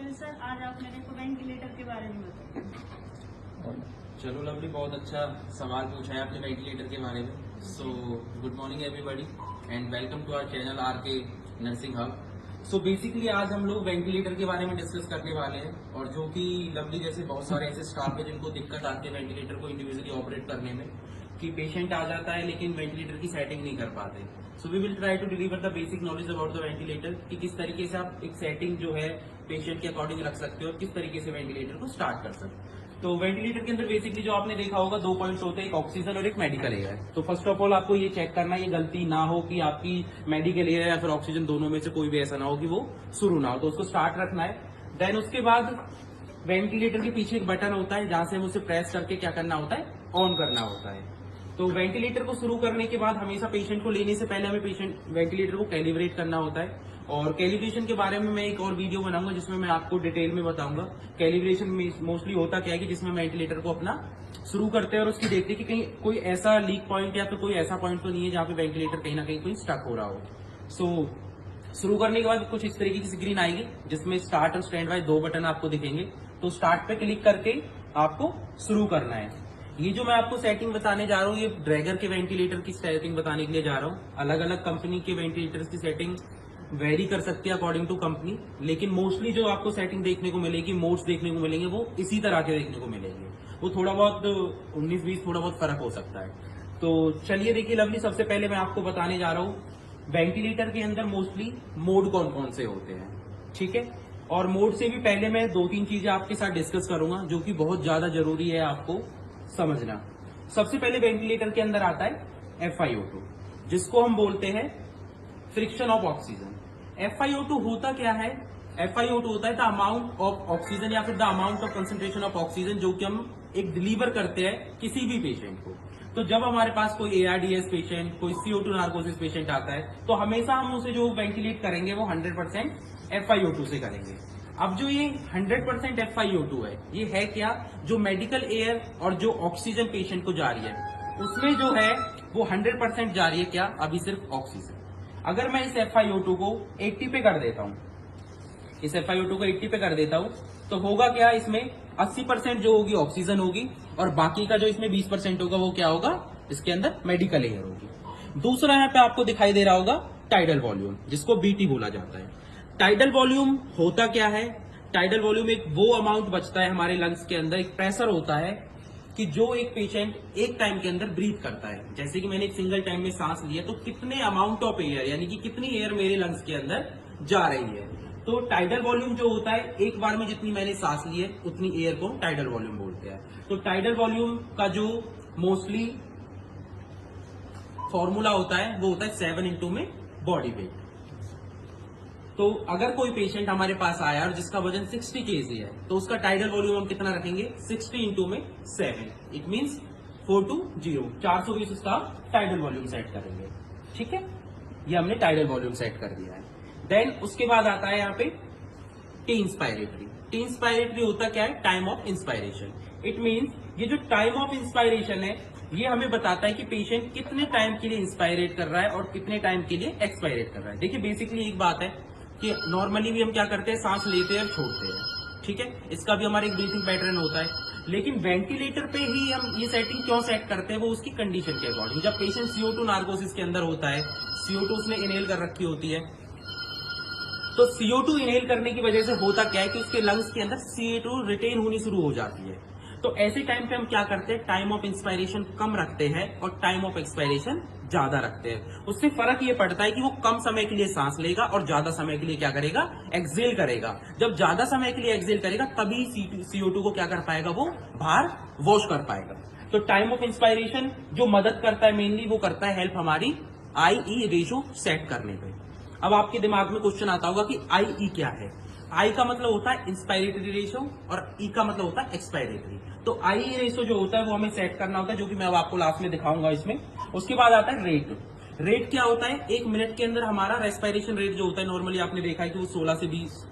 चलिए सर, आज आप मेरे को वेंटिलेटर के बारे में बताओ। चलो लवली, बहुत अच्छा सवाल पूछा है आपने वेंटिलेटर के बारे में। So good morning everybody and welcome to our channel RK nursing hub. So basically आज हम लोग वेंटिलेटर के बारे में डिस्कस करने वाले हैं, और जो कि लवली जैसे बहुत सारे ऐसे स्टाफ है जिनको दिक्कत आती है वेंटिलेटर को इंडिविजुअली ऑपरेट करने में, कि पेशेंट आ जाता है लेकिन वेंटिलेटर की सेटिंग नहीं कर पाते। So we will try to deliver the basic knowledge about the ventilator, कि किस तरीके से आप एक सेटिंग जो है पेशेंट के अकॉर्डिंग रख सकते हो और किस तरीके से वेंटिलेटर को स्टार्ट कर सकते हो। तो वेंटिलेटर के अंदर बेसिकली जो आपने देखा होगा 2 पॉइंट्स होते हैं, एक ऑक्सीजन और एक मेडिकल एयर। तो फर्स्ट ऑफ ऑल आपको ये चेक करना, ये गलती ना हो कि आपकी मेडिकल एयर या फिर ऑक्सीजन दोनों में से कोई भी ऐसा ना हो कि वो शुरू ना हो, तो उसको स्टार्ट रखना है। देन उसके बाद वेंटिलेटर के पीछे एक बटन होता है जहां से हम उसे प्रेस करके क्या करना होता है, ऑन करना होता है। तो वेंटिलेटर को शुरू करने के बाद हमेशा पेशेंट को लेने से पहले हमें वेंटिलेटर को कैलिब्रेट करना होता है, और कैलिब्रेशन के बारे में मैं एक और वीडियो बनाऊंगा जिसमें मैं आपको डिटेल में बताऊंगा। कैलिब्रेशन में मोस्टली होता क्या है कि जिसमें वेंटिलेटर को अपना शुरू करते हैं और उसकी देखते हैं कि कहीं कोई ऐसा लीक पॉइंट या फिर कोई ऐसा पॉइंट तो नहीं है जहां पे वेंटिलेटर कहीं ना कहीं कोई स्टक हो रहा हो। सो शुरू करने के बाद कुछ इस तरीके की स्क्रीन आएगी जिसमें स्टार्ट और स्टैंड बाय 2 बटन आपको दिखेंगे। तो स्टार्ट पे क्लिक करके आपको शुरू करना है। ये जो मैं आपको सेटिंग बताने जा रहा हूँ, ये ड्रैगर के वेंटिलेटर की सेटिंग बताने के लिए जा रहा हूँ। अलग अलग कंपनी के वेंटिलेटर्स की सेटिंग वेरी कर सकती है अकॉर्डिंग टू कंपनी, लेकिन मोस्टली जो आपको सेटिंग देखने को मिलेगी, मोड्स देखने को मिलेंगे, वो इसी तरह के देखने को मिलेंगे। वो थोड़ा बहुत 19-20 थोड़ा बहुत फर्क हो सकता है। तो चलिए देखिए लवली, सबसे पहले मैं आपको बताने जा रहा हूँ वेंटिलेटर के अंदर मोस्टली मोड कौन कौन से होते हैं, ठीक है। और मोड से भी पहले मैं 2-3 चीजें आपके साथ डिस्कस करूंगा जो कि बहुत ज्यादा जरूरी है आपको समझना। सबसे पहले वेंटिलेटर के अंदर आता है FiO2, जिसको हम बोलते हैं फ्रिक्शन ऑफ ऑक्सीजन। FiO2 होता क्या है? FiO2 होता है द अमाउंट ऑफ ऑक्सीजन या फिर the amount of concentration of oxygen जो कि हम एक डिलीवर करते हैं किसी भी पेशेंट को। तो जब हमारे पास कोई ARDS पेशेंट, कोई CO2 नार्कोसिस पेशेंट आता है, तो हमेशा हम उसे जो वेंटिलेट करेंगे वो 100% FiO2 से करेंगे। अब जो ये 100% FiO2 है, ये है क्या? जो मेडिकल एयर और जो ऑक्सीजन पेशेंट को जा रही है उसमें जो है वो 100% जा रही है क्या? अभी सिर्फ ऑक्सीजन। अगर मैं इस FiO2 को 80 पे कर देता हूं, इस FiO2 को 80 पे कर देता हूं, तो होगा क्या? इसमें 80% जो होगी ऑक्सीजन होगी, और बाकी का जो इसमें 20% होगा वो क्या होगा? इसके अंदर मेडिकल एयर होगी। दूसरा यहाँ पे आपको दिखाई दे रहा होगा टाइडल वॉल्यूम, जिसको BT बोला जाता है। टाइडल वॉल्यूम होता क्या है? टाइडल वॉल्यूम एक वो अमाउंट बचता है हमारे लंग्स के अंदर, एक प्रेशर होता है कि जो एक पेशेंट एक टाइम के अंदर ब्रीथ करता है। जैसे कि मैंने एक सिंगल टाइम में सांस लिया, तो कितने अमाउंट ऑफ एयर, यानी कि कितनी एयर मेरे लंग्स के अंदर जा रही है। तो टाइडल वॉल्यूम जो होता है, एक बार में जितनी मैंने सांस ली है उतनी एयर को टाइडल वॉल्यूम बोलते हैं। तो टाइडल वॉल्यूम का जो मोस्टली फॉर्मूला होता है वो होता है 7 इंटू में बॉडी वेट। तो अगर कोई पेशेंट हमारे पास आया और जिसका वजन 60 kg है, तो उसका टाइडल वॉल्यूम हम कितना रखेंगे? 60 इंटू में 7, इट मीन्स 420, 420 उसका टाइडल वॉल्यूम सेट करेंगे, ठीक है। ये हमने टाइडल वॉल्यूम सेट कर दिया है। देन उसके बाद आता है यहाँ पे टी इंस्पायरेटरी। टी इंस्पायरेटरी होता क्या है? Time of inspiration. It means ये जो टाइम ऑफ इंस्पायरेशन है, ये हमें बताता है कि पेशेंट कितने टाइम के लिए इंस्पायरेट कर रहा है और कितने टाइम के लिए एक्सपायरेट कर रहा है। देखिए बेसिकली एक बात है कि नॉर्मली भी हम क्या करते हैं, सांस लेते हैं और छोड़ते हैं, ठीक है। इसका भी हमारा एक ब्रीथिंग पैटर्न होता है, लेकिन वेंटिलेटर पे ही हम ये सेटिंग क्यों सेट करते हैं? वो उसकी कंडीशन के अकॉर्डिंग। जब पेशेंट CO2 नार्कोसिस के अंदर होता है, CO2 उसने इनहेल कर रखी होती है, तो CO2 इनहेल करने की वजह से होता क्या है कि उसके लंग्स के अंदर CO2 रिटेन होनी शुरू हो जाती है। तो ऐसे टाइम पे हम क्या करते हैं? टाइम ऑफ इंस्पायरेशन कम रखते हैं और टाइम ऑफ एक्सपायरेशन ज्यादा रखते हैं। उससे फर्क ये पड़ता है कि वो कम समय के लिए सांस लेगा और ज्यादा समय के लिए क्या करेगा? एक्सहेल करेगा। जब ज्यादा समय के लिए एक्सहेल करेगा तभी CO2 को क्या कर पाएगा? वो बाहर वॉश कर पाएगा। तो टाइम ऑफ इंस्पायरेशन जो मदद करता है मेनली, वो करता है हेल्प हमारी IE रेशो सेट करने पे। अब आपके दिमाग में क्वेश्चन आता होगा कि IE क्या है? I का मतलब होता है इंस्पायरेटरी रेशो और E का मतलब होता है एक्सपायरेटरी। तो IE रेशो जो होता है वो हमें सेट करना होता है, जो कि मैं अब आपको लास्ट में दिखाऊंगा इसमें। उसके बाद आता है रेट। रेट क्या होता है? 1 मिनट के अंदर हमारा रेस्पिरेशन रेट जो होता है, नॉर्मली आपने देखा है कि वो 16 से 20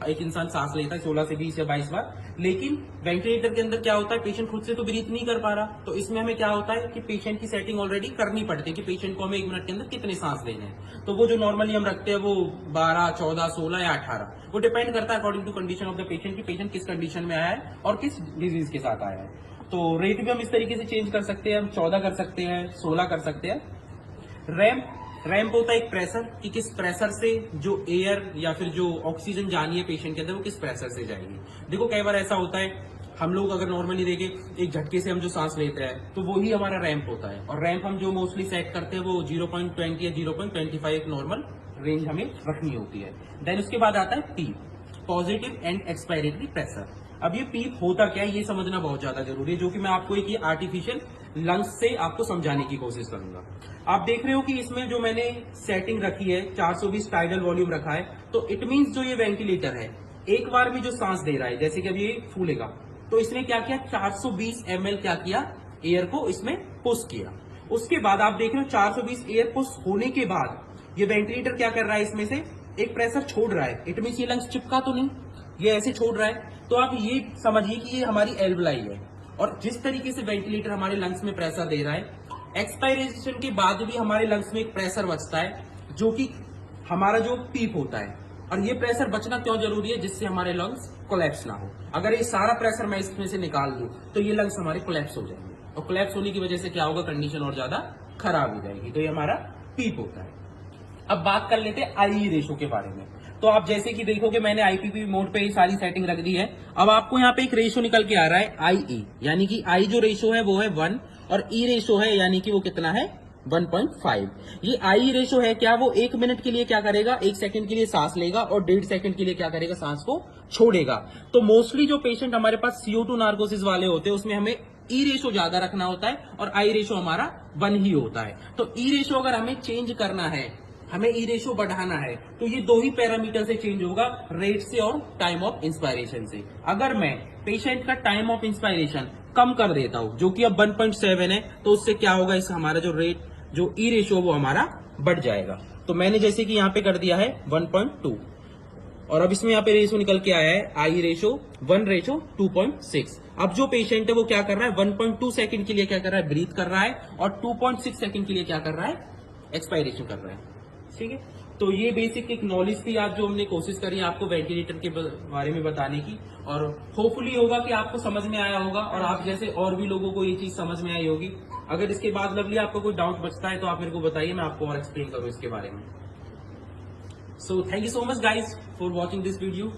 एक इंसान सांस लेता है 16 से 20 या 22 बार, लेकिन वेंटिलेटर के अंदर क्या होता है, पेशेंट खुद से तो ब्रीथ नहीं कर पा रहा, तो इसमें हमें क्या होता है कि पेशेंट की सेटिंग ऑलरेडी करनी पड़ती है कि पेशेंट को हमें 1 मिनट के अंदर कितने सांस लेने हैं। तो वो जो नॉर्मली हम रखते हैं वो 12, 14, 16 या 18, वो डिपेंड करता है according to condition of the patient की पेशेंट किस कंडीशन में आया है और किस डिजीज के साथ आया है। तो रेट भी हम इस तरीके से चेंज कर सकते हैं, हम 14 कर सकते हैं, 16 कर सकते हैं। रैंप होता है एक प्रेशर कि किस प्रेशर से जो एयर या फिर जो ऑक्सीजन जानी है पेशेंट के अंदर वो किस प्रेशर से जाएगी। देखो कई बार ऐसा होता है, हम लोग अगर नॉर्मली देखें एक झटके से हम जो सांस लेते हैं तो वही हमारा रैंप होता है, और रैंप हम जो मोस्टली सेट करते हैं वो 0.20 या 0.25 एक नॉर्मल रेंज हमें रखनी होती है। देन उसके बाद आता है पीप, पॉजिटिव एंड एक्सपायरेटरी प्रेशर। अब ये पीप होता क्या है ये समझना बहुत ज्यादा जरूरी है, जो कि मैं आपको एक ये आर्टिफिशियल लंग्स से आपको समझाने की कोशिश करूंगा। आप देख रहे हो कि इसमें जो मैंने सेटिंग रखी है 420 टाइडल वॉल्यूम रखा है, तो इट मींस जो ये वेंटिलेटर है एक बार में जो सांस दे रहा है, जैसे कि अब ये फूलेगा तो इसने क्या किया, 420 ml क्या किया, एयर को इसमें पुश किया। उसके बाद आप देख रहे हो 420 एयर पुश होने के बाद ये वेंटिलेटर क्या कर रहा है, इसमें से एक प्रेशर छोड़ रहा है। इट मींस ये लंग्स चिपका तो नहीं, ये ऐसे छोड़ रहा है। तो आप ये समझिए कि ये हमारी एल्वलाई है, और जिस तरीके से वेंटिलेटर हमारे लंग्स में प्रेशर दे रहा है, एक्सपायरेशन के बाद भी हमारे लंग्स में एक प्रेशर बचता है जो कि हमारा जो पीप होता है। और ये प्रेशर बचना क्यों जरूरी है, जिससे हमारे लंग्स कोलैप्स ना हो। अगर ये सारा प्रेशर मैं इसमें से निकाल दूं तो ये लंग्स हमारे कोलैप्स हो जाएंगे, और कोलैप्स होने की वजह से क्या होगा, कंडीशन और ज्यादा खराब हो जाएगी। तो ये हमारा पीप होता है। अब बात कर लेते हैं आई रेशो के बारे में। तो आप जैसे कि देखोगे मैंने आईपीपी मोड पे ही सारी सेटिंग रख दी है। अब आपको यहाँ पे एक रेशो निकल के आ रहा है आई, यानी कि आई जो रेशो है वो है 1, और ई रेशो है यानी कि वो कितना है 1.5। ये आई रेशो है क्या, वो 1 मिनट के लिए क्या करेगा, 1 सेकंड के लिए सांस लेगा और 1.5 सेकंड के लिए क्या करेगा, सांस को छोड़ेगा। तो मोस्टली जो पेशेंट हमारे पास CO2 नार्कोसिस वाले होते हैं उसमें हमें ई रेशो ज्यादा रखना होता है और आई रेशो हमारा 1 ही होता है। तो ई रेशो अगर हमें चेंज करना है, हमें ई रेशो बढ़ाना है, तो ये 2 ही पैरामीटर से चेंज होगा, रेट से और टाइम ऑफ इंस्पायरेशन से। अगर मैं पेशेंट का टाइम ऑफ इंस्पायरेशन कम कर देता हूं, जो कि अब 1.7 है, तो उससे क्या होगा, इस हमारा जो रेट जो ई रेशो वो हमारा बढ़ जाएगा। तो मैंने जैसे कि यहाँ पे कर दिया है 1.2, और अब इसमें यहाँ पे रेशो निकल के आया है आई रेशो 1:2.6। अब जो पेशेंट है वो क्या कर रहा है, 1.2 सेकंड के लिए क्या कर रहा है, ब्रीथ कर रहा है, और 2.6 सेकंड के लिए क्या कर रहा है, एक्सपायरेशन कर रहा है। ठीक है, तो ये बेसिक एक नॉलेज थी आज जो हमने कोशिश करी आपको वेंटिलेटर के बारे में बताने की, और होपफुली होगा कि आपको समझ में आया होगा और आप जैसे और भी लोगों को ये चीज समझ में आई होगी। अगर इसके बाद लवली आपको कोई डाउट बचता है तो आप मेरे को बताइए, मैं आपको और एक्सप्लेन करूँ इसके बारे में। So thank you so much guys for watching this video.